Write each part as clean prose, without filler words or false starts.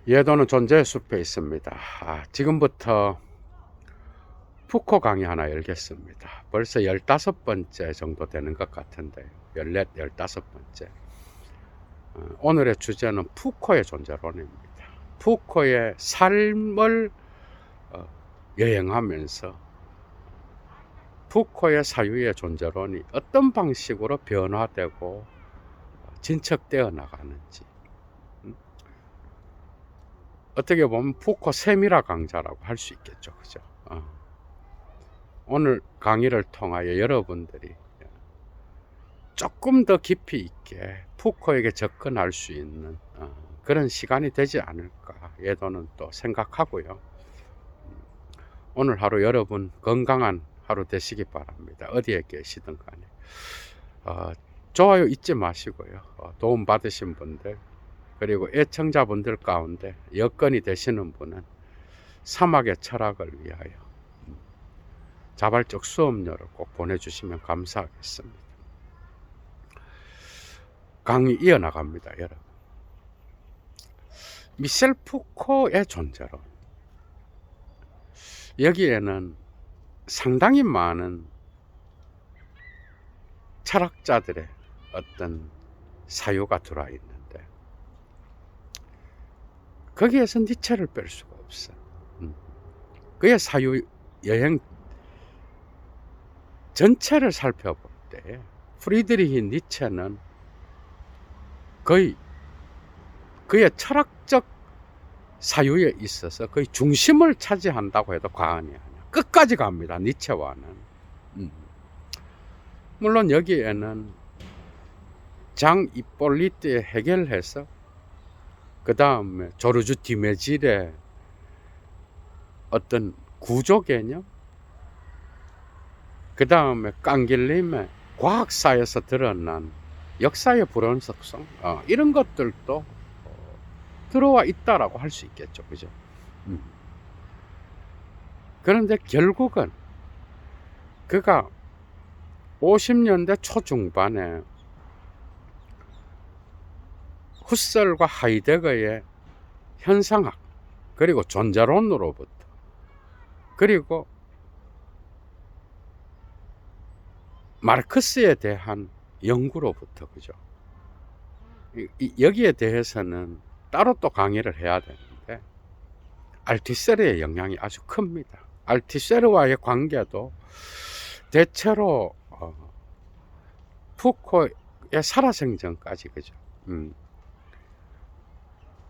예도는 존재의 숲에 있습니다. 지금부터 푸코 강의 하나 열겠습니다. 벌써 15번째 정도 되는 것 같은데요. 14, 15번째. 오늘의 주제는 푸코의 존재론입니다. 푸코의 삶을 여행하면서 푸코의 사유의 존재론이 어떤 방식으로 변화되고 진척되어 나가는지, 어떻게 보면 푸코 세밀화 강좌라고 할 수 있겠죠. 그죠? 오늘 강의를 통하여 여러분들이 조금 더 깊이 있게 푸코에게 접근할 수 있는 그런 시간이 되지 않을까 예도는 또 생각하고요. 오늘 하루 여러분 건강한 하루 되시기 바랍니다. 어디에 계시든 간에 좋아요 잊지 마시고요. 도움 받으신 분들, 그리고 애청자분들 가운데 여건이 되시는 분은 사막의 철학을 위하여 자발적 수업료를 꼭 보내주시면 감사하겠습니다. 강의 이어나갑니다, 여러분. 미셸 푸코의 존재론. 여기에는 상당히 많은 철학자들의 어떤 사유가 들어와 있는데, 거기에서 니체를 뺄 수가 없어. 그의 사유 여행 전체를 살펴볼 때 프리드리히 니체는 거의 그의 철학적 사유에 있어서 거의 중심을 차지한다고 해도 과언이 아니야. 끝까지 갑니다, 니체와는. 물론 여기에는 장 이폴리트의 해결해서, 그 다음에 조르주 디메질의 어떤 구조 개념, 그 다음에 깡길림의 과학사에서 드러난 역사의 불원석성, 이런 것들도 들어와 있다라고 할 수 있겠죠. 그죠? 그런데 결국은 그가 50년대 초중반에 후셀과 하이데거의 현상학, 그리고 존재론으로부터, 그리고 마르크스에 대한 연구로부터, 그죠? 여기에 대해서는 따로 또 강의를 해야 되는데, 알티세르의 영향이 아주 큽니다. 알티세르와의 관계도 대체로 푸코의 살아생전까지, 그죠?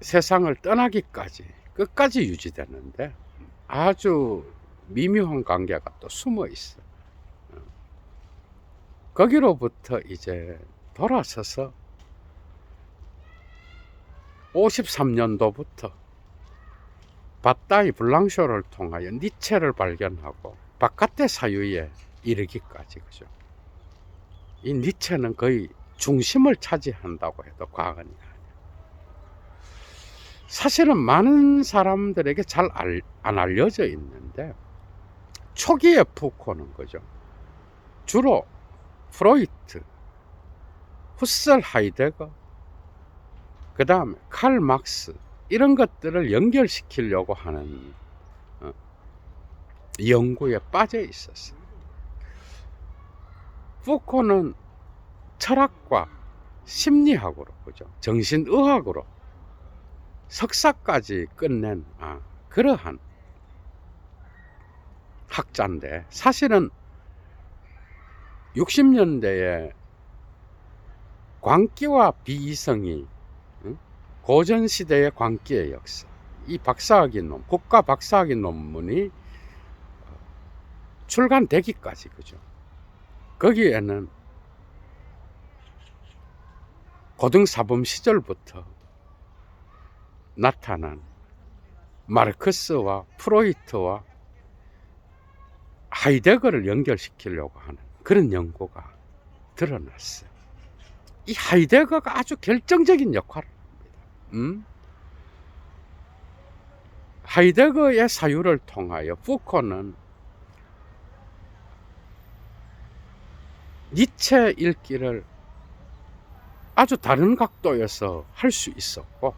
세상을 떠나기까지 끝까지 유지되는데 아주 미묘한 관계가 또 숨어 있어. 거기로부터 이제 돌아서서 53년도부터 바따이 블랑쇼를 통하여 니체를 발견하고 바깥의 사유에 이르기까지, 그죠? 이 니체는 거의 중심을 차지한다고 해도 과언이 아니에요. 사실은 많은 사람들에게 잘 안 알려져 있는데, 초기의 푸코는, 그죠? 주로 프로이트, 후셀, 하이데거, 그 다음에 칼 막스, 이런 것들을 연결시키려고 하는 연구에 빠져 있었어요. 푸코는 철학과 심리학으로, 그죠? 정신의학으로 석사까지 끝낸 그러한 학자인데, 사실은 60년대에 광기와 비이성이, 고전시대의 광기의 역사, 이 박사학위 국가 박사학위 논문이 출간되기까지, 그죠? 거기에는 고등사범 시절부터 나타난 마르크스와 프로이트와 하이데거를 연결시키려고 하는 그런 연구가 드러났어요. 이 하이데거가 아주 결정적인 역할을 합니다. 하이데거의 사유를 통하여 푸코는 니체 읽기를 아주 다른 각도에서 할 수 있었고,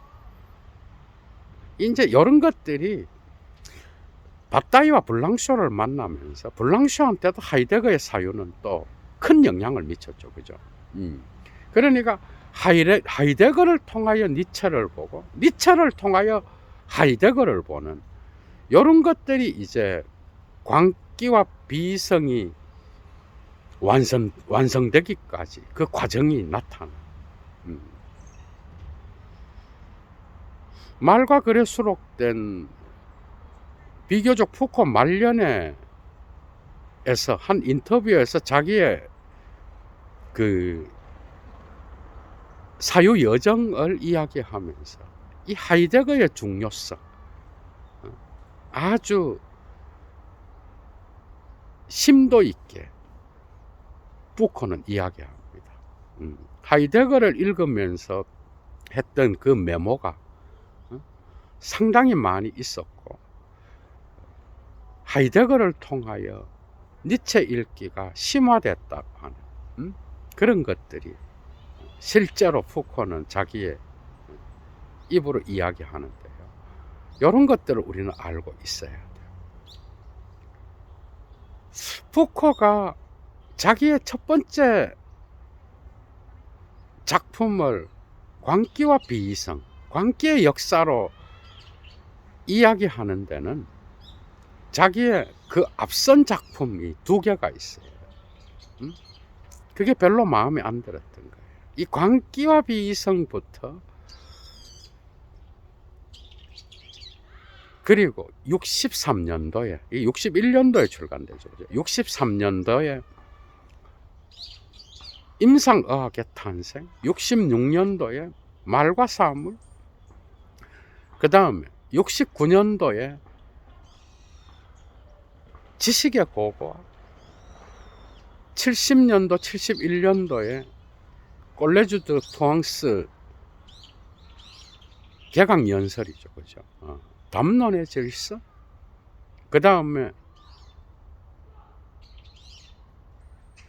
이제 이런 것들이 바따이와 블랑쇼를 만나면서 블랑쇼한테도 하이데거의 사유는 또 큰 영향을 미쳤죠. 그죠? 그러니까 하이데거를 통하여 니체를 보고 니체를 통하여 하이데거를 보는 이런 것들이 이제 광기와 비성이 완성되기까지 그 과정이 나타나. 말과 글에 수록된 비교적 푸코 말년에서 한 인터뷰에서 자기의 그 사유 여정을 이야기하면서 이 하이데거의 중요성 아주 심도 있게 푸코는 이야기합니다. 하이데거를 읽으면서 했던 그 메모가 상당히 많이 있었고 하이데거를 통하여 니체 읽기가 심화됐다고 하는 그런 것들이 실제로 푸코는 자기의 입으로 이야기하는데요. 이런 것들을 우리는 알고 있어야 돼요. 푸코가 자기의 첫 번째 작품을 광기와 비이성, 광기의 역사로 이야기하는 데는 자기의 그 앞선 작품이 2개가 있어요. 그게 별로 마음에 안 들었던 거예요. 이 광기와 비이성부터 그리고 63년도에 61년도에 출간되죠. 63년도에 임상의학의 탄생, 66년도에 말과 사물, 그 다음에 69년도에 지식의 고고와 70년도, 71년도에 꼴레주드 투앙스 개강 연설이죠. 그죠? 담론의 질서, 그 다음에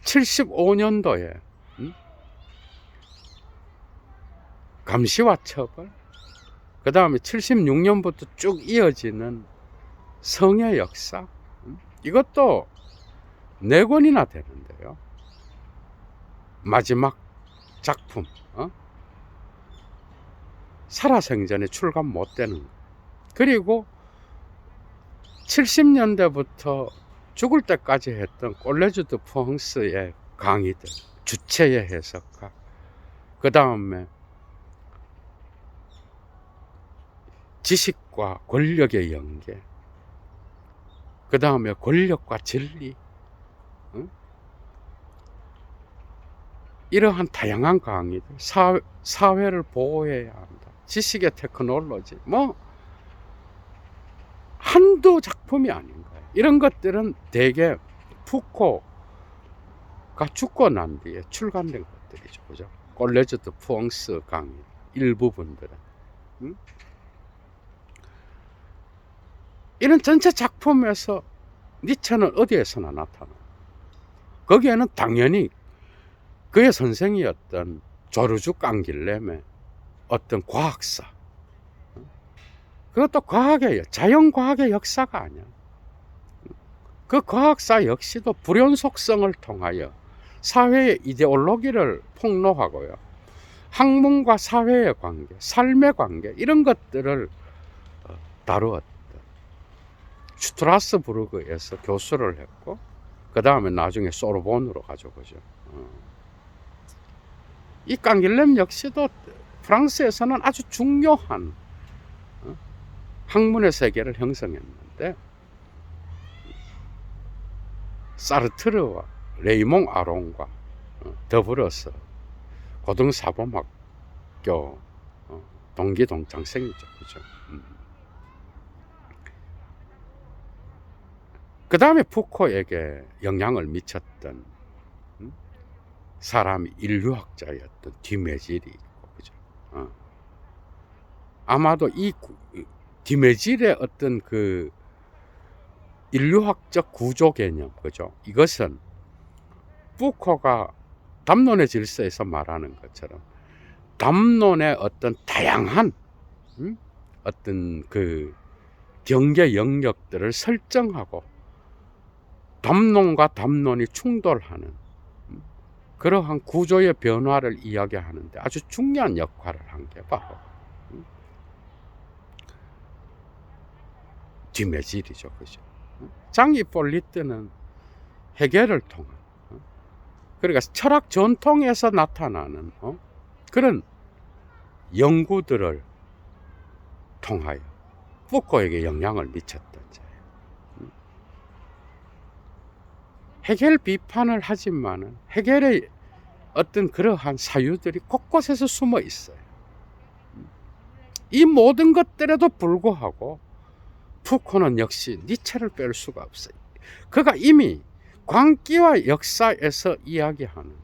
75년도에 감시와 처벌, 그 다음에 76년부터 쭉 이어지는 성의 역사, 이것도 4권이나 되는데요. 마지막 작품, 살아생전에 출간 못 되는 거. 그리고 70년대부터 죽을 때까지 했던 꼴레주드 프랑스의 강의들, 주체의 해석가, 그 다음에 지식과 권력의 연계, 그 다음에 권력과 진리, 이러한 다양한 강의들, 사회를 보호해야 한다, 지식의 테크놀로지, 한두 작품이 아닌 거예요. 이런 것들은 대개 푸코가 죽고 난 뒤에 출간된 것들이죠. 그죠? 꼴레주드 프랑스 강의 일부분들은. 이런 전체 작품에서 니체는 어디에서나 나타나. 거기에는 당연히 그의 선생이었던 조르주 깡길렘의 어떤 과학사, 그것도 자연과학의 역사가 아니야. 그 과학사 역시도 불연 속성을 통하여 사회의 이데올로기를 폭로하고요, 학문과 사회의 관계, 삶의 관계, 이런 것들을 다루었던 슈트라스부르크에서 교수를 했고, 그 다음에 나중에 소르본으로 가죠. 그죠? 이 깡길렘 역시도 프랑스에서는 아주 중요한 학문의 세계를 형성했는데, 사르트르와 레이몽 아롱과 더불어서 고등사범학교 동기 동창생이죠. 그죠? 그 다음에 푸코에게 영향을 미쳤던 사람이 인류학자였던 디메질이 있고, 그죠? 아마도 이 디메질의 어떤 그 인류학적 구조 개념, 그죠? 이것은 푸코가 담론의 질서에서 말하는 것처럼 담론의 어떤 다양한 어떤 그 경계 영역들을 설정하고 담론과 담론이 충돌하는 그러한 구조의 변화를 이야기하는데 아주 중요한 역할을 한 게 바로 뒤매질이죠. 그죠? 장이 폴리트는 해결을 통한 그러니까 철학 전통에서 나타나는 그런 연구들을 통하여 푸코에게 영향을 미쳤던 자예요. 해겔 비판을 하지만은 해겔의 어떤 그러한 사유들이 곳곳에서 숨어 있어요. 이 모든 것들에도 불구하고 푸코는 역시 니체를 뺄 수가 없어요. 그가 이미 광기와 역사에서 이야기하는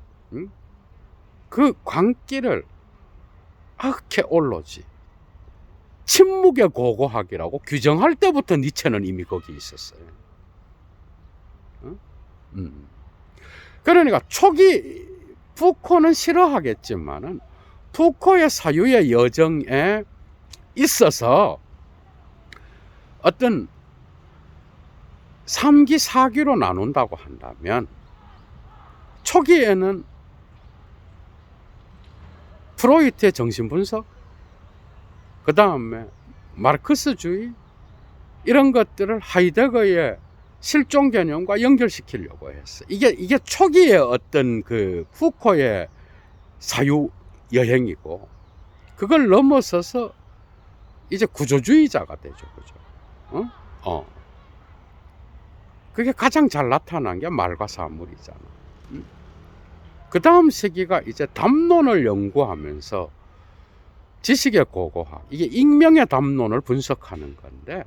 그 광기를 아케올로지, 침묵의 고고학이라고 규정할 때부터 니체는 이미 거기 있었어요. 그러니까 초기 푸코는 싫어하겠지만은 푸코의 사유의 여정에 있어서 어떤 3기, 4기로 나눈다고 한다면 초기에는 프로이트의 정신분석, 그 다음에 마르크스주의 이런 것들을 하이데거의 실존 개념과 연결시키려고 했어. 이게 초기의 어떤 그 푸코의 사유 여행이고 그걸 넘어서서 이제 구조주의자가 되죠, 그죠? 그게 가장 잘 나타난 게 말과 사물이잖아. 그 다음 시기가 이제 담론을 연구하면서 지식의 고고학, 이게 익명의 담론을 분석하는 건데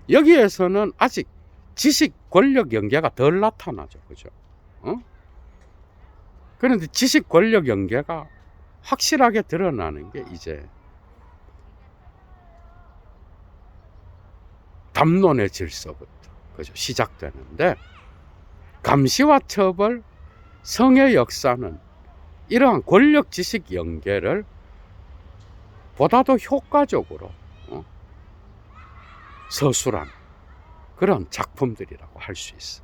여기에서는 아직 지식 권력 연계가 덜 나타나죠, 그죠? 그런데 지식 권력 연계가 확실하게 드러나는 게 이제 담론의 질서부터 그죠? 시작되는데 감시와 처벌, 성의 역사는 이러한 권력 지식 연계를 보다도 효과적으로 서술한 그런 작품들이라고 할 수 있어.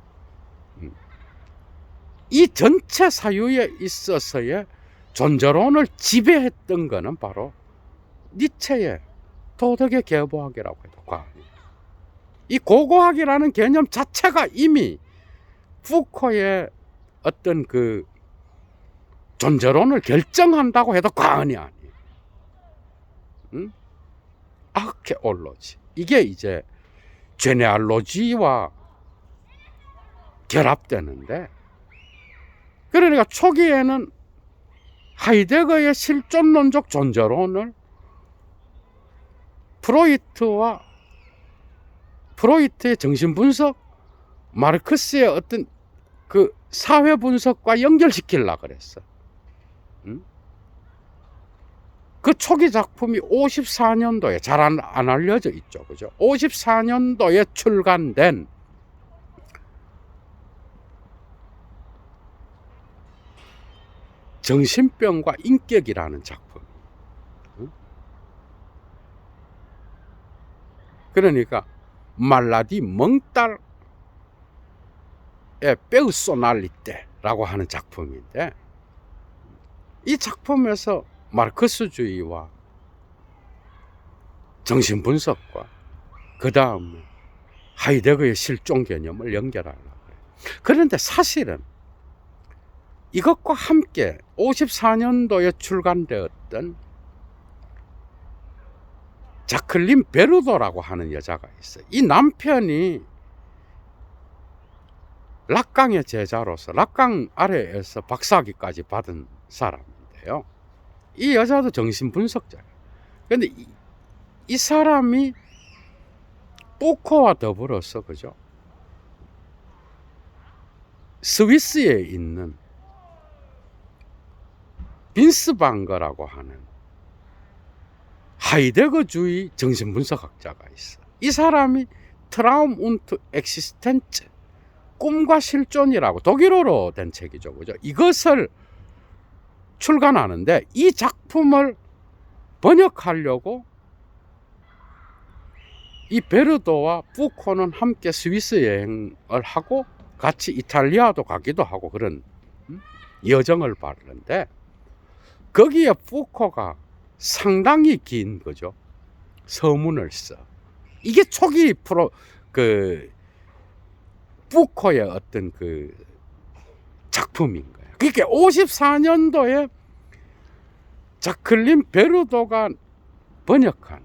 이 전체 사유에 있어서의 존재론을 지배했던 것은 바로 니체의 도덕의 계보학이라고 해도 과언이에요. 이 고고학이라는 개념 자체가 이미 푸코의 어떤 그 존재론을 결정한다고 해도 과언이 아니에요. 아케올로지, 이게 이제 제네알로지와 결합되는데, 그러니까 초기에는 하이데거의 실존론적 존재론을 프로이트의 정신분석, 마르크스의 어떤 그 사회분석과 연결시키려고 그랬어. 그 초기 작품이 54년도에 잘 안 알려져 있죠, 그죠? 54년도에 출간된 정신병과 인격이라는 작품. 그러니까 말라디 멍딸의 페우소날리테라고 하는 작품인데, 이 작품에서 마르크스주의와 정신분석과 그 다음에 하이데거의 실존 개념을 연결하려고 해요. 그런데 사실은 이것과 함께 54년도에 출간되었던 자클린 베르도라고 하는 여자가 있어요. 이 남편이 락강의 제자로서 락강 아래에서 박사학위까지 받은 사람인데요. 이 여자도 정신분석자예요. 그런데 이 사람이 푸코와 더불어서, 그죠? 스위스에 있는 빈스방거라고 하는 하이데거주의 정신분석학자가 있어. 이 사람이 트라움 운트 엑시스텐츠, 꿈과 실존이라고 독일어로 된 책이죠, 그죠? 이것을 출간하는데 이 작품을 번역하려고 이 베르도와 푸코는 함께 스위스 여행을 하고 같이 이탈리아도 가기도 하고 그런 여정을 벌였는데, 거기에 푸코가 상당히 긴 거죠. 서문을 써. 이게 초기 푸코의 어떤 그 작품인 거예요. 그게 54년도에 자클린 베르도가 번역한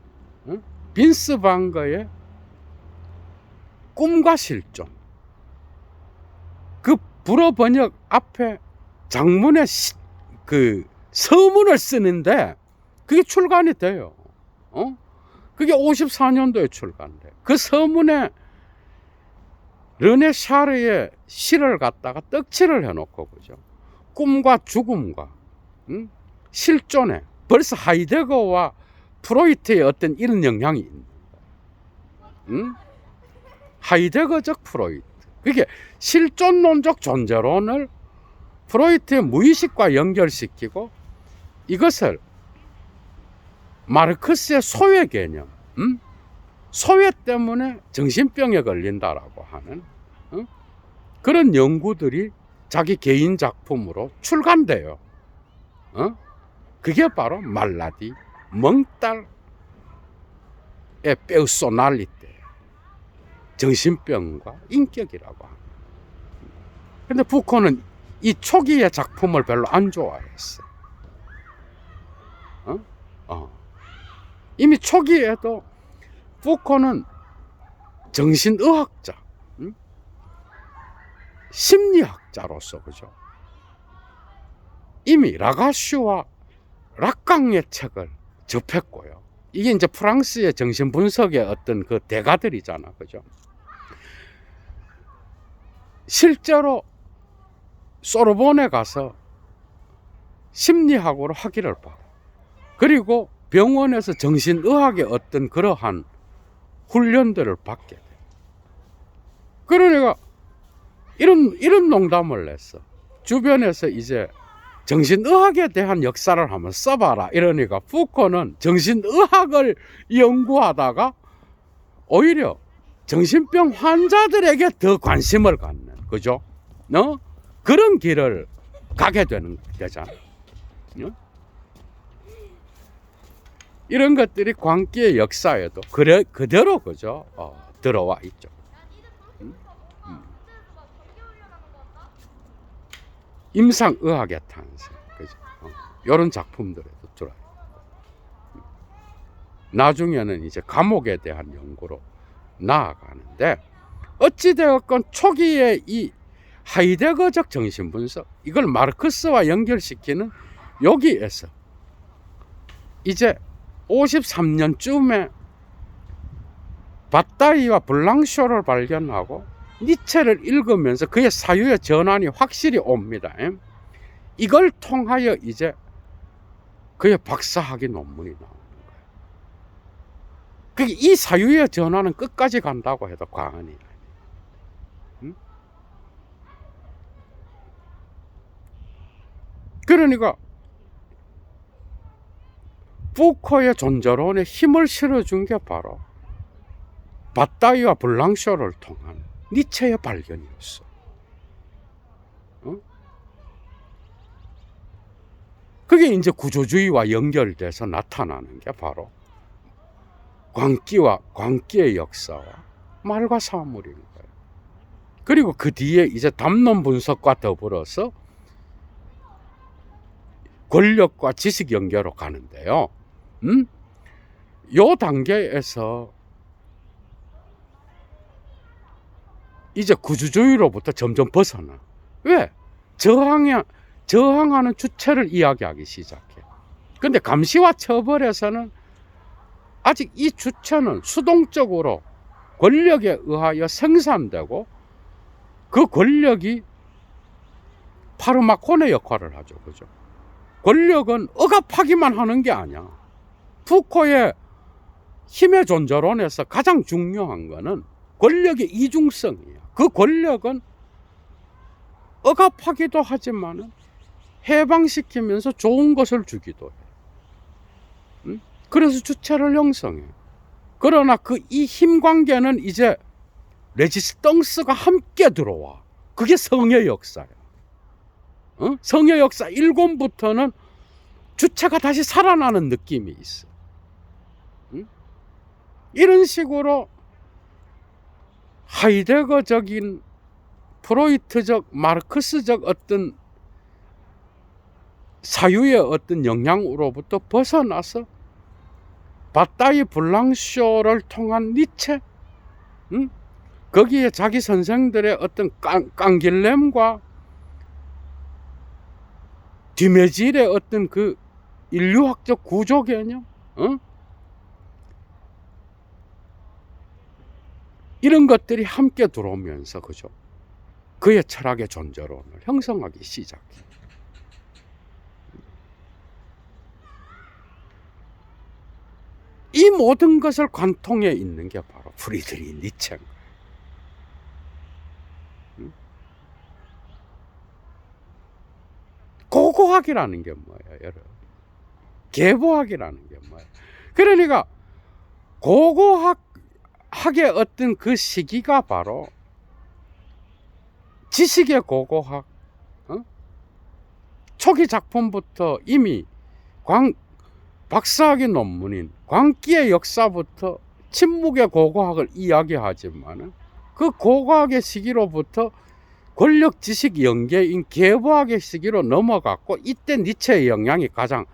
빈스 방거의 꿈과 실존, 그 불어 번역 앞에 장문의 그 서문을 쓰는데 그게 출간이 돼요. 그게 54년도에 출간돼. 그 서문에 르네 샤르의 시를 갖다가 떡칠을 해놓고, 그죠? 꿈과 죽음과 실존에 벌써 하이데거와 프로이트의 어떤 이런 영향이 있는 거예요. 하이데거적 프로이트. 그게 실존론적 존재론을 프로이트의 무의식과 연결시키고, 이것을 마르크스의 소외 개념, 소외 때문에 정신병에 걸린다라고 하는 그런 연구들이 자기 개인 작품으로 출간돼요. 그게 바로 말라디 멍달의 페르소날리테, 정신병과 인격이라고 합니다. 근데 푸코는 이 초기의 작품을 별로 안 좋아했어요. 이미 초기에도 푸코는 정신의학자, 심리학자로서, 그죠? 이미 라가슈와 락강의 책을 접했고요. 이게 이제 프랑스의 정신분석의 어떤 그 대가들이잖아, 그죠? 실제로 소르본에 가서 심리학으로 학위를 받아. 그리고 병원에서 정신의학의 어떤 그러한 훈련들을 받게 돼. 그러니까 이런 농담을 냈어. 주변에서 이제 정신의학에 대한 역사를 한번 써봐라 이러니까 푸코는 정신의학을 연구하다가 오히려 정신병 환자들에게 더 관심을 갖는, 그죠? 그런 길을 가게 되는 거잖아. 이런 것들이 광기의 역사에도 그대로, 그죠? 들어와 있죠. 임상의학의 탄생, 그죠? 이런 작품들에도 들어요. 나중에는 이제 감옥에 대한 연구로 나아가는데, 어찌되었건 초기에 이 하이데거적 정신분석, 이걸 마르크스와 연결시키는 여기에서 이제 53년쯤에 바따이와 블랑쇼를 발견하고 니체를 읽으면서 그의 사유의 전환이 확실히 옵니다. 이걸 통하여 이제 그의 박사학위 논문이 나오는 거예요. 그게 이 사유의 전환은 끝까지 간다고 해도 과언이 아니에요. 그러니까 푸코의 존재론에 힘을 실어준 게 바로 바따이와 블랑쇼를 통한 니체의 발견이었어. 그게 이제 구조주의와 연결돼서 나타나는 게 바로 광기의 역사와 말과 사물인 거예요. 그리고 그 뒤에 이제 담론 분석과 더불어서 권력과 지식 연결로 가는데요. 요 단계에서 이제 구조주의로부터 점점 벗어나. 왜? 저항하는 주체를 이야기하기 시작해. 근데 감시와 처벌에서는 아직 이 주체는 수동적으로 권력에 의하여 생산되고, 그 권력이 파르마콘의 역할을 하죠. 그죠? 권력은 억압하기만 하는 게 아니야. 푸코의 힘의 존재론에서 가장 중요한 거는 권력의 이중성이에요. 그 권력은 억압하기도 하지만 해방시키면서 좋은 것을 주기도 해. 그래서 주체를 형성해. 그러나 그 이 힘 관계는 이제 레지스탕스가 함께 들어와. 그게 성의 역사야. 성의 역사 1권부터는 주체가 다시 살아나는 느낌이 있어. 이런 식으로 하이데거적인 프로이트적 마르크스적 어떤 사유의 어떤 영향으로부터 벗어나서 바따이 블랑쇼를 통한 니체, 거기에 자기 선생들의 어떤 깡길렘과 뒤메질의 어떤 그 인류학적 구조 개념, 이런 것들이 함께 들어오면서, 그죠? 그의 철학의 존재론을 형성하기 시작해. 이 모든 것을 관통해 있는 게 바로 프리드리히 니체인 거예요. 고고학이라는 게 뭐예요, 여러분? 계보학이라는 게 뭐예요? 그러니까 고고학의 어떤 그 시기가 바로 지식의 고고학, 초기 작품부터 이미 박사학위 논문인 광기의 역사부터 침묵의 고고학을 이야기하지만 그 고고학의 시기로부터 권력 지식 연계인 계보학의 시기로 넘어갔고, 이때 니체의 영향이 가장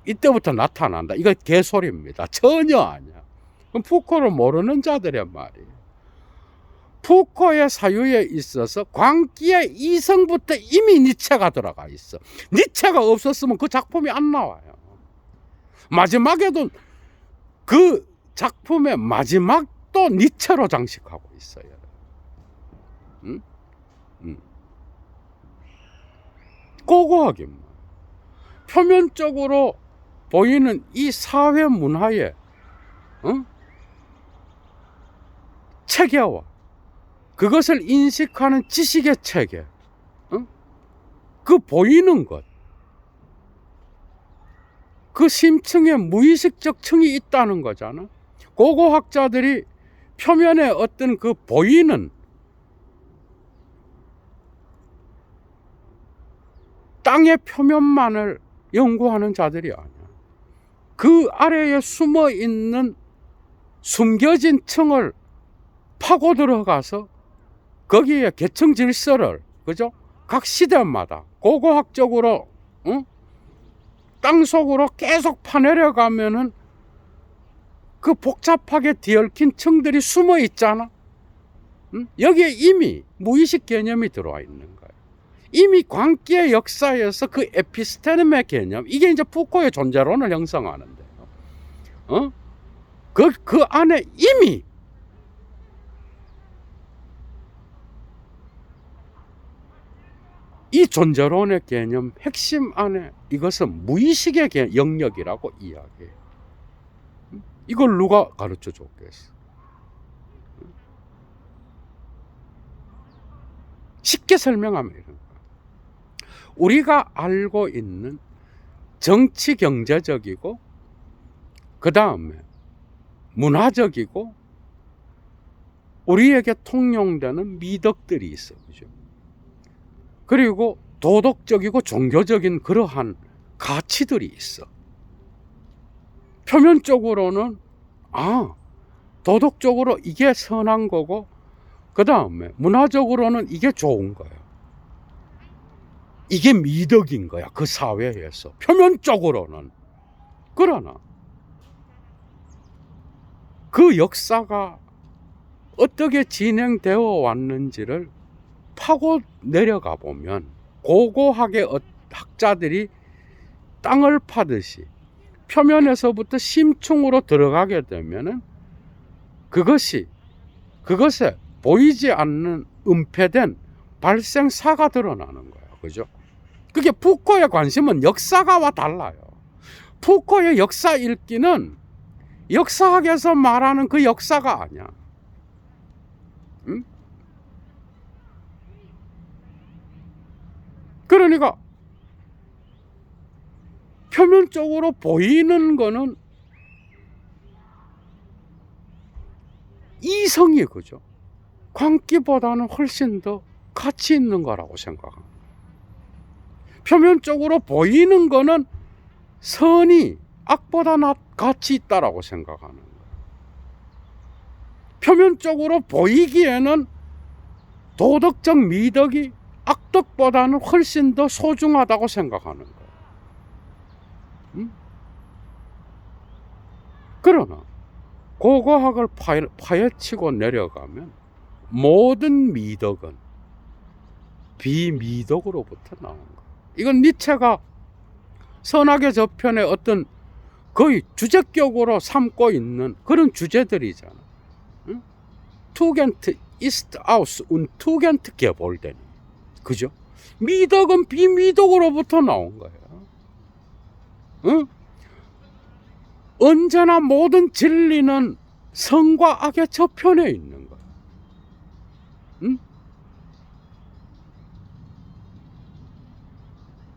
이때부터 나타난다. 이거 개소리입니다. 전혀 아니야. 그럼 푸코를 모르는 자들의 말이에요. 푸코의 사유에 있어서 광기의 이성부터 이미 니체가 들어가 있어. 니체가 없었으면 그 작품이 안 나와요. 마지막에도 그 작품의 마지막도 니체로 장식하고 있어요. 고고하긴 표면적으로 보이는 이 사회 문화의 체계와 그것을 인식하는 지식의 체계, 그 보이는 것, 그 심층에 무의식적 층이 있다는 거잖아. 고고학자들이 표면에 어떤 그 보이는 땅의 표면만을 연구하는 자들이 아니야. 그 아래에 숨어 있는 숨겨진 층을 파고 들어가서 거기에 계층 질서를, 그죠? 각 시대마다 고고학적으로 땅 속으로 계속 파내려가면은 그 복잡하게 뒤얽힌 층들이 숨어 있잖아. 여기에 이미 무의식 개념이 들어와 있는 거예요. 이미 광기의 역사에서 그 에피스테넴의 개념, 이게 이제 푸코의 존재론을 형성하는데요. 그 안에 이미 이 존재론의 개념 핵심 안에 이것은 무의식의 영역이라고 이야기해요. 이걸 누가 가르쳐 줬겠어? 쉽게 설명하면 이런 거야. 우리가 알고 있는 정치 경제적이고 그 다음에 문화적이고 우리에게 통용되는 미덕들이 있어, 그죠? 그리고 도덕적이고 종교적인 그러한 가치들이 있어. 표면적으로는 도덕적으로 이게 선한 거고, 그 다음에 문화적으로는 이게 좋은 거야. 이게 미덕인 거야, 그 사회에서. 표면적으로는. 그러나 그 역사가 어떻게 진행되어 왔는지를 파고 내려가 보면 고고학의 학자들이 땅을 파듯이 표면에서부터 심층으로 들어가게 되면은 그것에 보이지 않는 은폐된 발생사가 드러나는 거예요. 그죠? 그게 푸코의 관심은 역사가와 달라요. 푸코의 역사 읽기는 역사학에서 말하는 그 역사가 아니야. 그러니까 표면적으로 보이는 거는 이성이 그죠? 광기보다는 훨씬 더 가치 있는 거라고 생각합니다. 표면적으로 보이는 거는 선이 악보다 가치 있다라고 생각하는 거예요. 표면적으로 보이기에는 도덕적 미덕이 악덕보다는 훨씬 더 소중하다고 생각하는 거예요. 그러나 고고학을 파헤치고 내려가면 모든 미덕은 비미덕으로부터 나온 거예요. 이건 니체가 선악의 저편의 어떤 거의 주제격으로 삼고 있는 그런 주제들이잖아. 응? 투겐트 ist aus und Tugend geboren. 그죠? 미덕은 비미덕으로부터 나온 거예요. 응? 언제나 모든 진리는 선과 악의 저편에 있는 거예요. 응?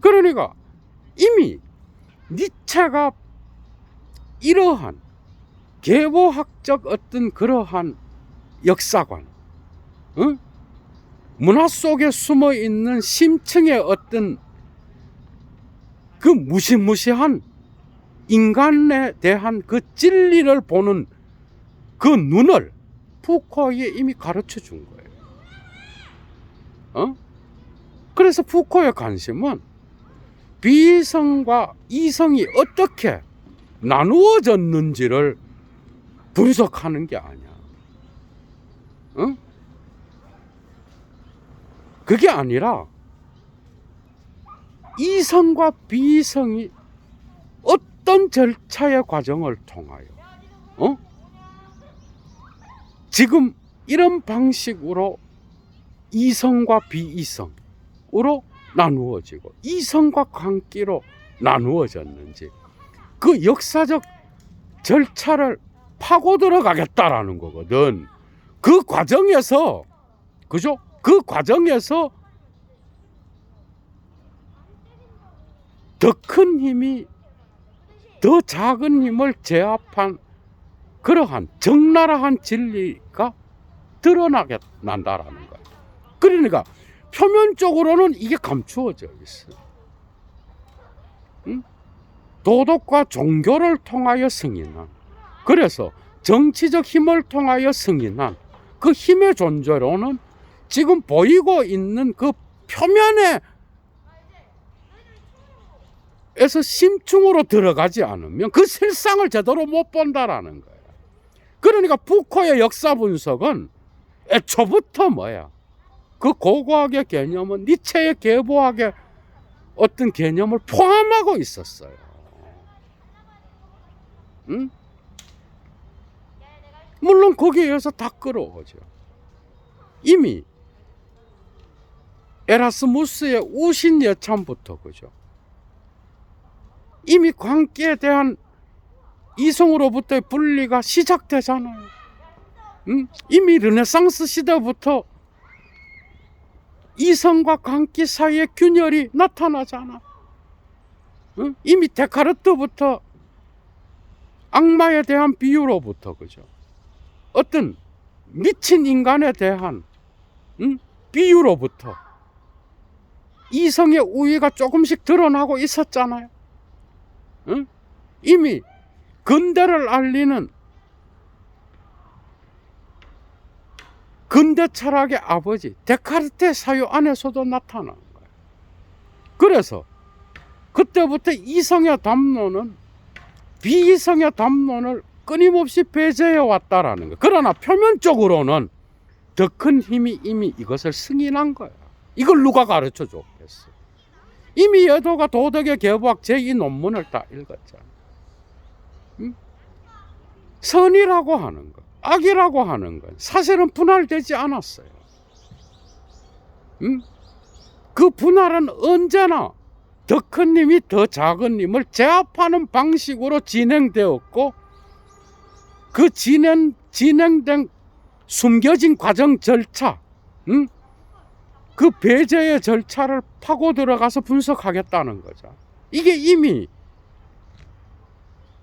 그러니까 이미 니체가 이러한 계보학적 어떤 그러한 역사관, 응? 문화 속에 숨어 있는 심층의 어떤 그 무시무시한 인간에 대한 그 진리를 보는 그 눈을 푸코에게 이미 가르쳐 준 거예요. 그래서 푸코의 관심은 비이성과 이성이 어떻게 나누어졌는지를 분석하는 게 아니야. 그게 아니라 이성과 비이성이 어떤 절차의 과정을 통하여 지금 이런 방식으로 이성과 비이성으로 나누어지고 이성과 광기로 나누어졌는지 그 역사적 절차를 파고 들어가겠다라는 거거든. 그 과정에서 그죠? 그 과정에서 더 큰 힘이 더 작은 힘을 제압한 그러한 적나라한 진리가 드러나게 난다라는 거예요. 그러니까 표면적으로는 이게 감추어져 있어요. 도덕과 종교를 통하여 승인한, 그래서 정치적 힘을 통하여 승인한 그 힘의 존재로는 지금 보이고 있는 그 표면에 에서 심층으로 들어가지 않으면 그 실상을 제대로 못 본다라는 거예요. 그러니까 푸코의 역사 분석은 애초부터 뭐야? 그 고고학의 개념은 니체의 계보학의 어떤 개념을 포함하고 있었어요. 응? 물론 거기에 의해서 다 끌어오죠. 이미 에라스무스의 우신 예찬부터 그죠? 이미 광기에 대한 이성으로부터의 분리가 시작되잖아요. 이미 르네상스 시대부터 이성과 광기 사이의 균열이 나타나잖아. 이미 데카르트부터 악마에 대한 비유로부터 그죠? 어떤 미친 인간에 대한 비유로부터 이성의 우위가 조금씩 드러나고 있었잖아요. 이미 근대를 알리는 근대 철학의 아버지 데카르트의 사유 안에서도 나타난 거예요. 그래서 그때부터 이성의 담론은 비이성의 담론을 끊임없이 배제해 왔다라는 거예요. 그러나 표면적으로는 더 큰 힘이 이미 이것을 승인한 거예요. 이걸 누가 가르쳐 줬겠어? 이미 여도가 도덕의 계보학 제2 논문을 다 읽었잖아. 선이라고 하는 것, 악이라고 하는 것 사실은 분할되지 않았어요. 그 분할은 언제나 더 큰 힘이 더 작은 힘을 제압하는 방식으로 진행되었고, 그 진행된 숨겨진 과정 절차, 그 배제의 절차를 파고 들어가서 분석하겠다는 거죠. 이게 이미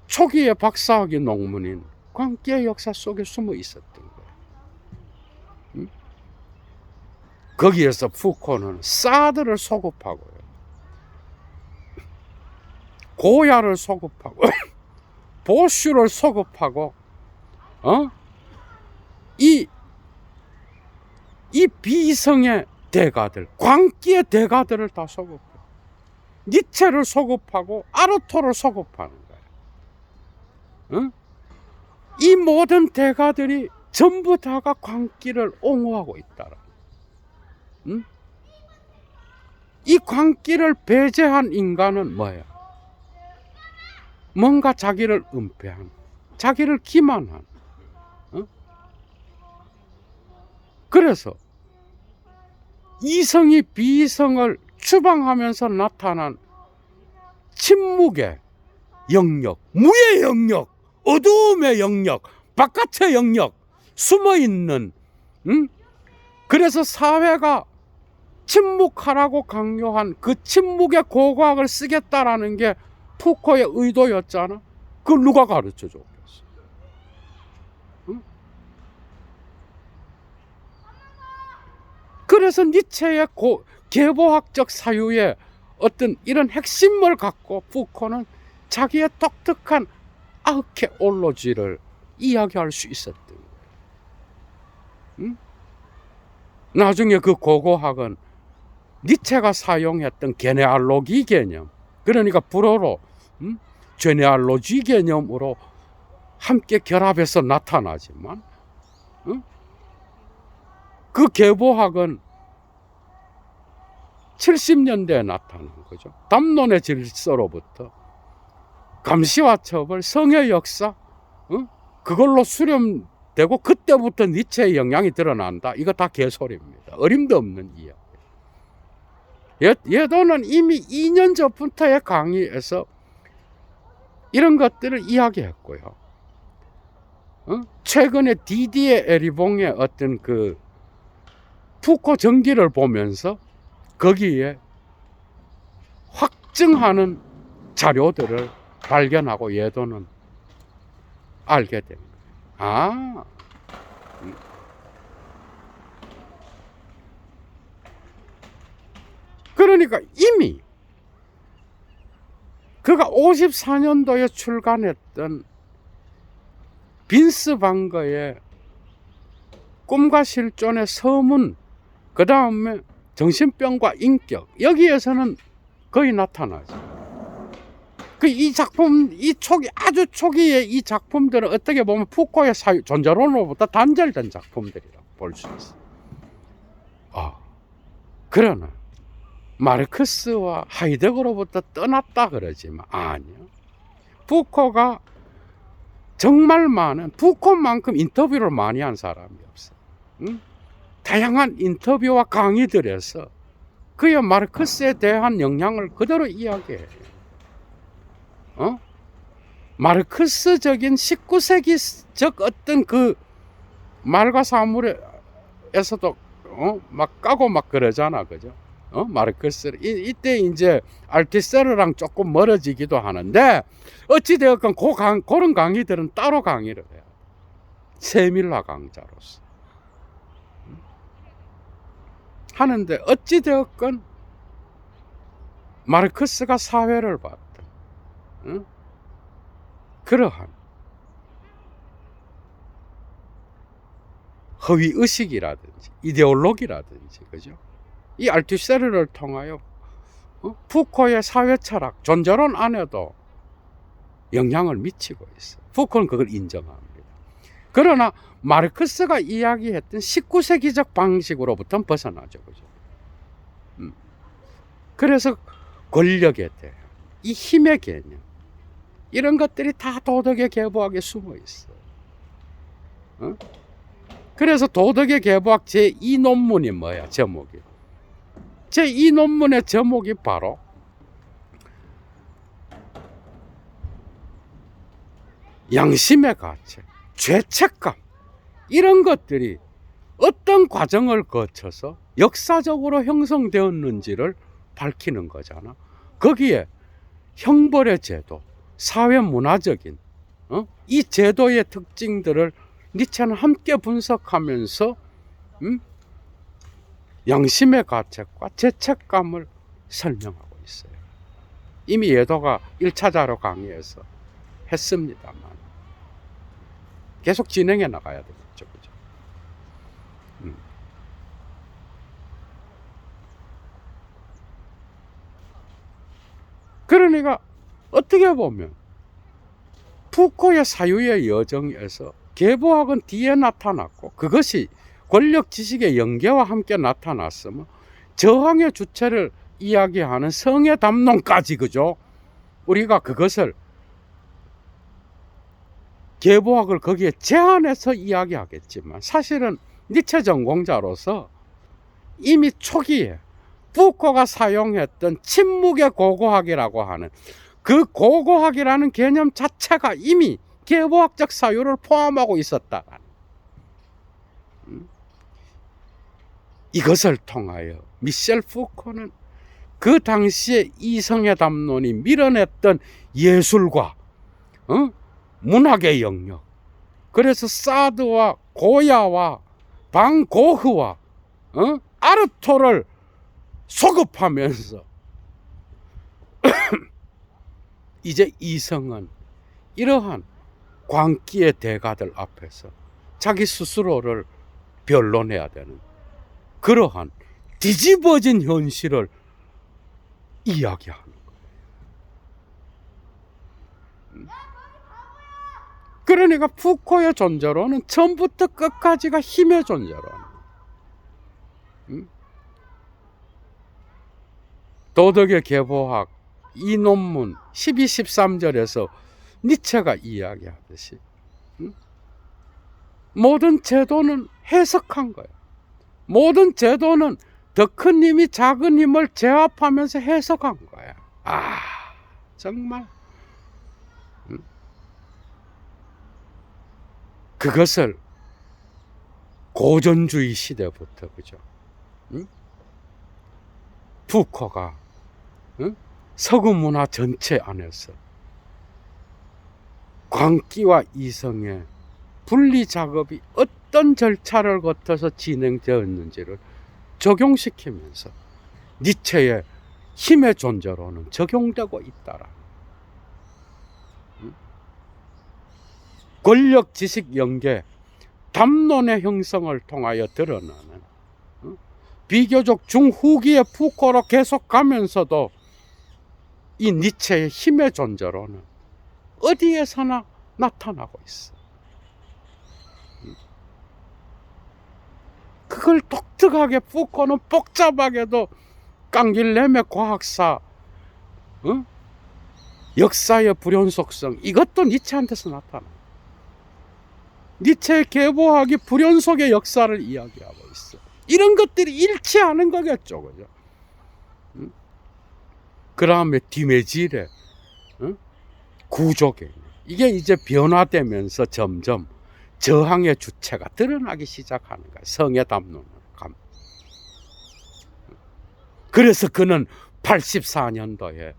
초기의 박사학위 논문인 광기의 역사 속에 숨어 있었던 거예요. 거기에서 푸코는 사드를 소급하고요. 고야를 소급하고 보슈를 소급하고 이 비성의 대가들, 광기의 대가들을 다 소급해요. 니체를 소급하고 아르토를 소급하는 거예요. 이 모든 대가들이 전부 다가 광기를 옹호하고 있다라. 이 광기를 배제한 인간은 뭐야? 뭔가 자기를 은폐한, 자기를 기만한. 그래서 이성이 비성을 추방하면서 나타난 침묵의 영역, 무의 영역, 어두움의 영역, 바깥의 영역, 숨어있는, 그래서 사회가 침묵하라고 강요한 그 침묵의 고고학을 쓰겠다라는 게 푸코의 의도였잖아. 그걸 누가 가르쳐 줬겠어? 그래서 니체의 계보학적 사유의 어떤 이런 핵심을 갖고 푸코는 자기의 독특한 아르케올로지를 이야기할 수 있었던 거예요. 나중에 그 고고학은 니체가 사용했던 게네알로기 개념, 그러니까 불어로 제네알로지 개념으로 함께 결합해서 나타나지만 그 계보학은 70년대에 나타난 거죠. 담론의 질서로부터 감시와 처벌, 성의 역사, 그걸로 수렴되고 그때부터 니체의 영향이 드러난다. 이거 다 개소리입니다. 어림도 없는 이야기. 예도는 이미 2년 전부터의 강의에서 이런 것들을 이야기했고요. 최근에 디디에 에리봉의 어떤 그 푸코 전기를 보면서 거기에 확증하는 자료들을 발견하고 예도는 알게 된 거예요. 그러니까 이미 그가 54년도에 출간했던 빈스 방거의 꿈과 실존의 서문, 그 다음에 정신병과 인격, 여기에서는 거의 나타나죠. 이 작품, 아주 초기의 이 작품들은 어떻게 보면 푸코의 존재론으로부터 단절된 작품들이라고 볼 수 있어요. 그러나 마르크스와 하이데거로부터 떠났다 그러지만 아니요. 푸코가 정말 많은, 푸코만큼 인터뷰를 많이 한 사람이 없어요. 다양한 인터뷰와 강의들에서 그의 마르크스에 대한 영향을 그대로 이야기해요. 마르크스적인 19세기적 어떤 그 말과 사물에서도 막 까고 막 그러잖아, 그죠? 마르크스를 이때 이제 알티세르랑 조금 멀어지기도 하는데 어찌되었건 그런 강의들은 따로 강의를 해요. 세밀화 강자로서 하는데 어찌되었건 마르크스가 사회를 봤던 그러한 허위의식이라든지 이데올로기라든지, 그죠? 이 알투세르를 통하여 푸코의 사회철학, 존재론 안에도 영향을 미치고 있어요. 푸코는 그걸 인정합니다. 그러나 마르크스가 이야기했던 19세기적 방식으로부터는 벗어나죠, 그죠? 그래서 권력에 대한 이 힘의 개념, 이런 것들이 다 도덕의 계보학에 숨어 있어요. 그래서 도덕의 계보학 제2 논문이 뭐야, 제목이? 제2 논문의 제목이 바로 양심의 가책, 죄책감, 이런 것들이 어떤 과정을 거쳐서 역사적으로 형성되었는지를 밝히는 거잖아. 거기에 형벌의 제도, 사회 문화적인 이 제도의 특징들을 니체는 함께 분석하면서 양심의 가책과 죄책감을 설명하고 있어요. 이미 예도가 1차 자료 강의에서 했습니다만 계속 진행해 나가야 되겠죠. 그죠? 그러니까 어떻게 보면 푸코의 사유의 여정에서 계보학은 뒤에 나타났고 그것이 권력 지식의 연계와 함께 나타났으면 저항의 주체를 이야기하는 성의 담론까지, 그죠? 우리가 그것을 계보학을 거기에 제한해서 이야기하겠지만 사실은 니체 전공자로서 이미 초기에 푸코가 사용했던 침묵의 고고학이라고 하는 그 고고학이라는 개념 자체가 이미 계보학적 사유를 포함하고 있었다. 이것을 통하여 미셸 푸코는 그 당시에 이성의 담론이 밀어냈던 예술과 문학의 영역, 그래서 사드와 고야와 방고흐와 아르토를 소급하면서 이제 이성은 이러한 광기의 대가들 앞에서 자기 스스로를 변론해야 되는 그러한 뒤집어진 현실을 이야기하는 거예요. 그러니까 푸코의 존재로는 처음부터 끝까지가 힘의 존재로, 도덕의 계보학 이 논문 12, 13절에서 니체가 이야기하듯이 모든 제도는 해석한 거예요. 모든 제도는 더 큰 힘이 작은 힘을 제압하면서 해석한 거야. 정말 그것을 고전주의 시대부터, 그죠? 푸코가 서구 문화 전체 안에서 광기와 이성의 분리 작업이 어떤 절차를 거쳐서 진행되었는지를 적용시키면서 니체의 힘의 존재로는 적용되고 있다라. 권력 지식 연계 담론의 형성을 통하여 드러나는 비교적 중후기의 푸코로 계속 가면서도 이 니체의 힘의 존재로는 어디에서나 나타나고 있어. 그걸 독특하게 푸코는 복잡하게도 깡길렘의 과학사, 역사의 불연속성, 이것도 니체한테서 나타나. 니체의 계보학이 불연속의 역사를 이야기하고 있어. 이런 것들이 일치하는 거겠죠, 그죠? 그 다음에 디메질의 구조개념, 이게 이제 변화되면서 점점 저항의 주체가 드러나기 시작하는 거야. 성의 담론을 감. 그래서 그는 84년도에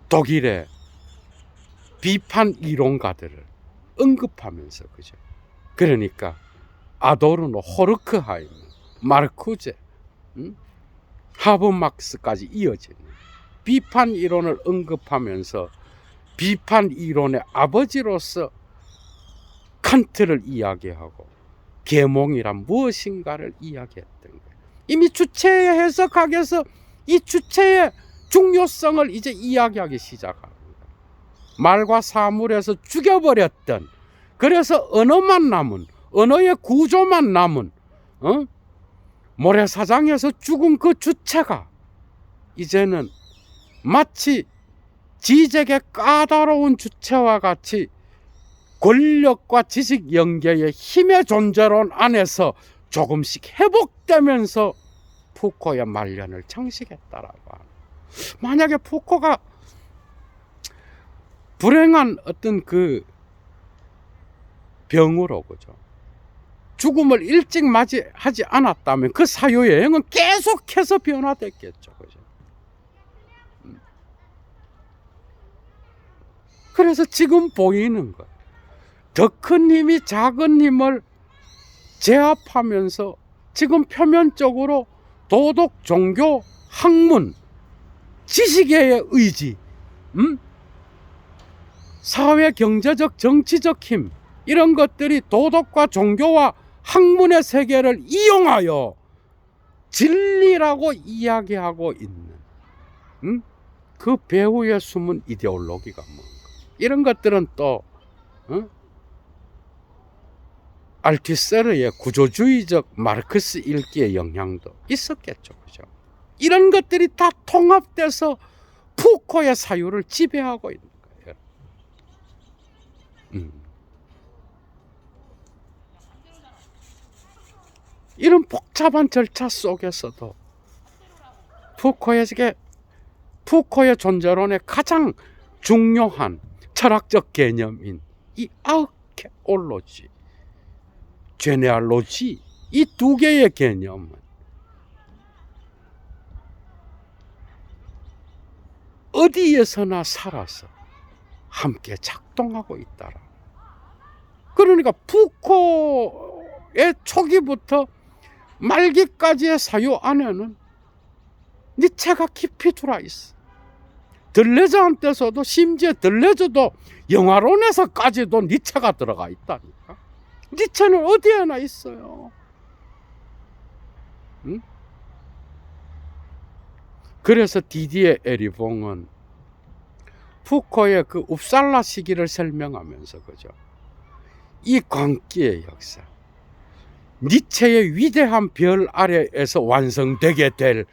독일의 비판 이론가들을 언급하면서, 그죠? 그러니까 아도르노, 호르크하이머, 마르쿠제, 하버막스까지 이어지는 비판 이론을 언급하면서 비판 이론의 아버지로서 칸트를 이야기하고 계몽이란 무엇인가를 이야기했던 거예요. 이미 주체의 해석학에서 이 주체의 중요성을 이제 이야기하기 시작합니다. 말과 사물에서 죽여버렸던, 그래서 언어만 남은, 언어의 구조만 남은 모래사장에서 죽은 그 주체가 이제는 마치 지적의 까다로운 주체와 같이 권력과 지식 연계의 힘의 존재론 안에서 조금씩 회복되면서 푸코의 말년을 장식했다라고 하는. 만약에 푸코가 불행한 어떤 그 병으로, 그죠, 죽음을 일찍 맞이하지 않았다면 그 사유 여행은 계속해서 변화됐겠죠, 그죠? 그래서 지금 보이는 것, 더 큰 힘이 작은 힘을 제압하면서 지금 표면적으로 도덕, 종교, 학문, 지식의 의지, 사회, 경제적, 정치적 힘, 이런 것들이 도덕과 종교와 학문의 세계를 이용하여 진리라고 이야기하고 있는 그 배후에 숨은 이데올로기가 뭔가, 이런 것들은 또 알티세르의 구조주의적 마르크스 읽기의 영향도 있었겠죠. 그죠? 이런 것들이 다 통합돼서 푸코의 사유를 지배하고 있는 거예요. 이런 복잡한 절차 속에서도 푸코의 존재론의 가장 중요한 철학적 개념인 이 아르케올로지, 제네알로지, 이 두 개의 개념은 어디에서나 살아서 함께 작동하고 있다라. 그러니까 푸코의 초기부터 말기까지의 사유 안에는 니체가 깊이 들어와 있어. 들레저한테서도, 심지어 들레저도 영화론에서까지도 니체가 들어가 있다니까. 니체는 어디에나 있어요. 그래서 디디에 에리봉은 푸코의 그 웁살라 시기를 설명하면서, 그죠, 이 광기의 역사, 니체의 위대한 별 아래에서 완성되게 될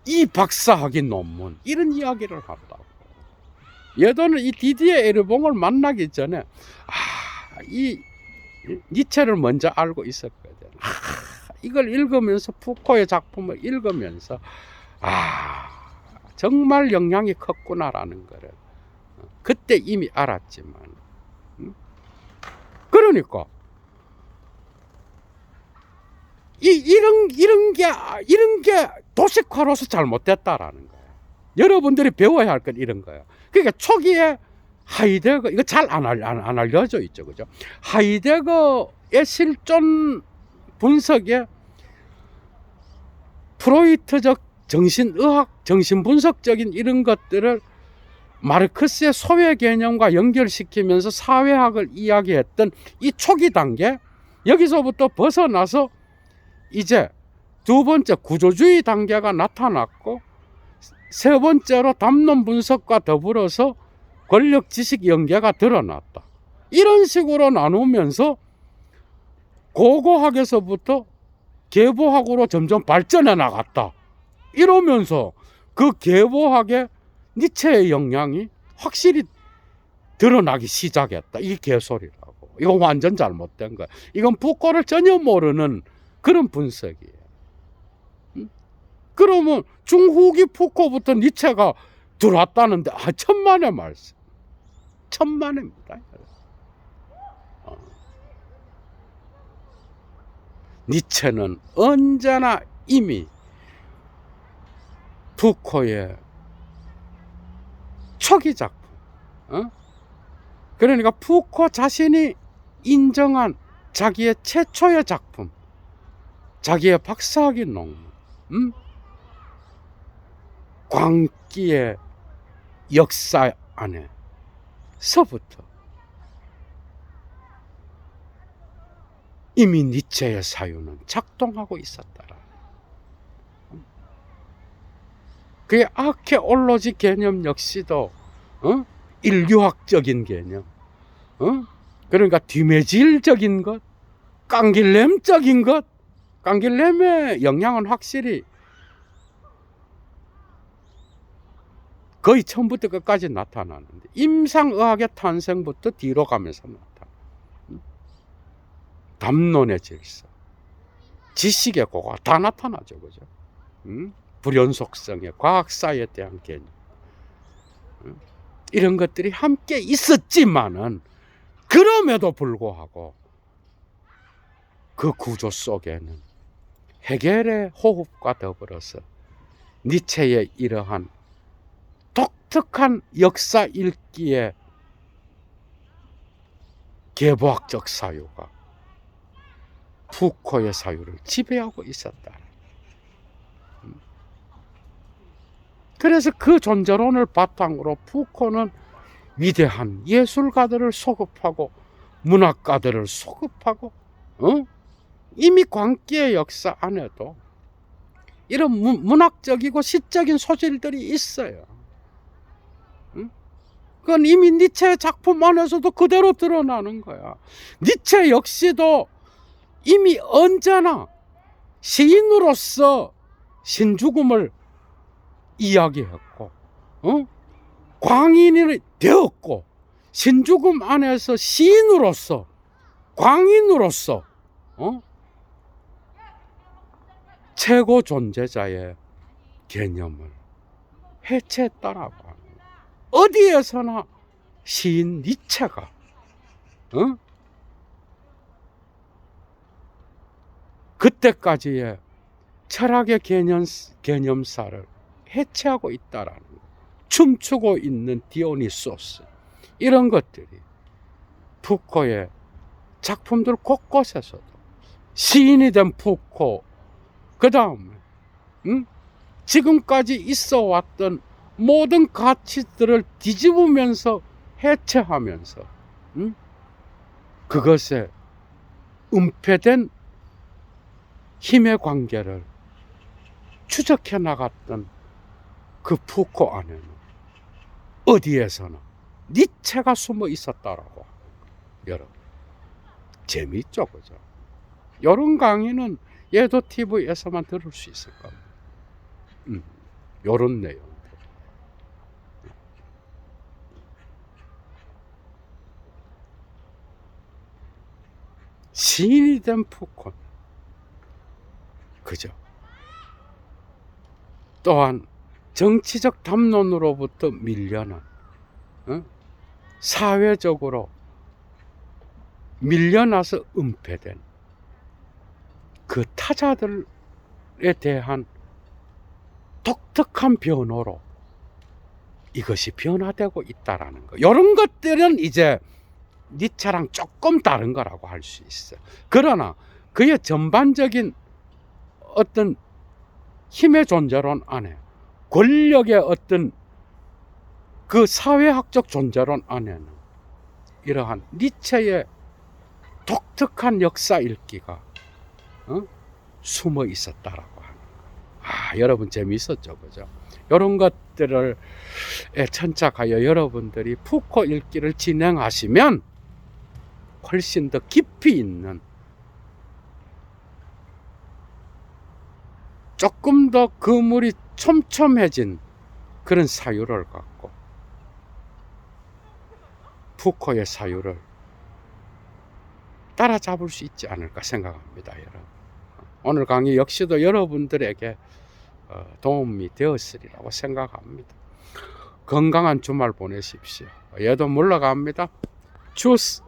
이 박사학위 논문, 이런 이야기를 한다고. 예도는 이 디디에 에르봉을 만나기 전에 이 니체를 먼저 알고 있었거든. 이걸 읽으면서, 푸코의 작품을 읽으면서 정말 영향이 컸구나라는 거를 그때 이미 알았지만, 그러니까 이런 게 도식화로서 잘못됐다라는 거예요. 여러분들이 배워야 할 건 이런 거예요. 그러니까 초기에 하이데거, 이거 잘 안 알려져 있죠, 그죠? 하이데거의 실존 분석에 프로이트적 정신의학, 정신분석적인 이런 것들을 마르크스의 소외 개념과 연결시키면서 사회학을 이야기했던 이 초기 단계, 여기서부터 벗어나서 이제 두 번째 구조주의 단계가 나타났고, 세 번째로 담론 분석과 더불어서 권력 지식 연계가 드러났다. 이런 식으로 나누면서 고고학에서부터 계보학으로 점점 발전해 나갔다. 이러면서 그 계보학의 니체의 영향이 확실히 드러나기 시작했다. 이 개소리라고. 이건 완전 잘못된 거야. 이건 푸코를 전혀 모르는 그런 분석이에요. 그러면 중후기 푸코부터 니체가 들어왔다는데 천만의 말씀. 천만입니다. 니체는 언제나 이미 푸코의 초기 작품, 그러니까 푸코 자신이 인정한 자기의 최초의 작품, 자기의 박사학위 논문, 광기의 역사 안에서부터 이미 니체의 사유는 작동하고 있었더라. 그의 아케올로지 개념 역시도 인류학적인 개념, 그러니까 뒤매질적인 것, 깡길렘적인 것, 깡길렘의 영향은 확실히 거의 처음부터 끝까지 나타나는데, 임상의학의 탄생부터 뒤로 가면서 나타나. 담론의 질서, 지식의 고가 다 나타나죠, 그죠? 불연속성의 과학사에 대한 개념, 이런 것들이 함께 있었지만은, 그럼에도 불구하고 그 구조 속에는 헤겔의 호흡과 더불어서 니체의 이러한 독특한 역사 읽기의 계보학적 사유가 푸코의 사유를 지배하고 있었다. 그래서 그 존재론을 바탕으로 푸코는 위대한 예술가들을 소급하고 문학가들을 소급하고 이미 광기의 역사 안에도 이런 문학적이고 시적인 소질들이 있어요. 그건 이미 니체의 작품 안에서도 그대로 드러나는 거야. 니체 역시도 이미 언제나 시인으로서 신죽음을 이야기했고 광인이 되었고 신죽음 안에서 시인으로서 광인으로서 최고 존재자의 개념을 해체했다라고 하는 거예요. 어디에서나 시인 니체가 그때까지의 철학의 개념사를 해체하고 있다라는 거예요. 춤추고 있는 디오니소스, 이런 것들이 푸코의 작품들 곳곳에서도 시인이 된 푸코, 그 다음에 지금까지 있어 왔던 모든 가치들을 뒤집으면서 해체하면서 그것에 은폐된 힘의 관계를 추적해 나갔던 그 푸코 안에는 어디에서나 니체가 숨어 있었다라고. 여러분, 재미있죠, 그죠? 이런 강의는 예도 TV에서만 들을 수 있을 겁니다. 이런 내용들. 시인이 된 푸코, 그죠? 또한 정치적 담론으로부터 밀려난, 사회적으로 밀려나서 은폐된 그 타자들에 대한 독특한 변호로 이것이 변화되고 있다라는 거. 이런 것들은 이제 니체랑 조금 다른 거라고 할 수 있어요. 그러나 그의 전반적인 어떤 힘의 존재론 안에, 권력의 어떤 그 사회학적 존재론 안에는 이러한 니체의 독특한 역사 읽기가 숨어 있었다라고 하는 거. 여러분 재미있었죠, 그죠? 이런 것들을 천착하여 여러분들이 푸코 읽기를 진행하시면 훨씬 더 깊이 있는, 조금 더 그물이 촘촘해진 그런 사유를 갖고 푸코의 사유를 따라잡을 수 있지 않을까 생각합니다, 여러분. 오늘 강의 역시도 여러분들에게 도움이 되었으리라고 생각합니다. 건강한 주말 보내십시오. 얘도 물러갑니다. 주스.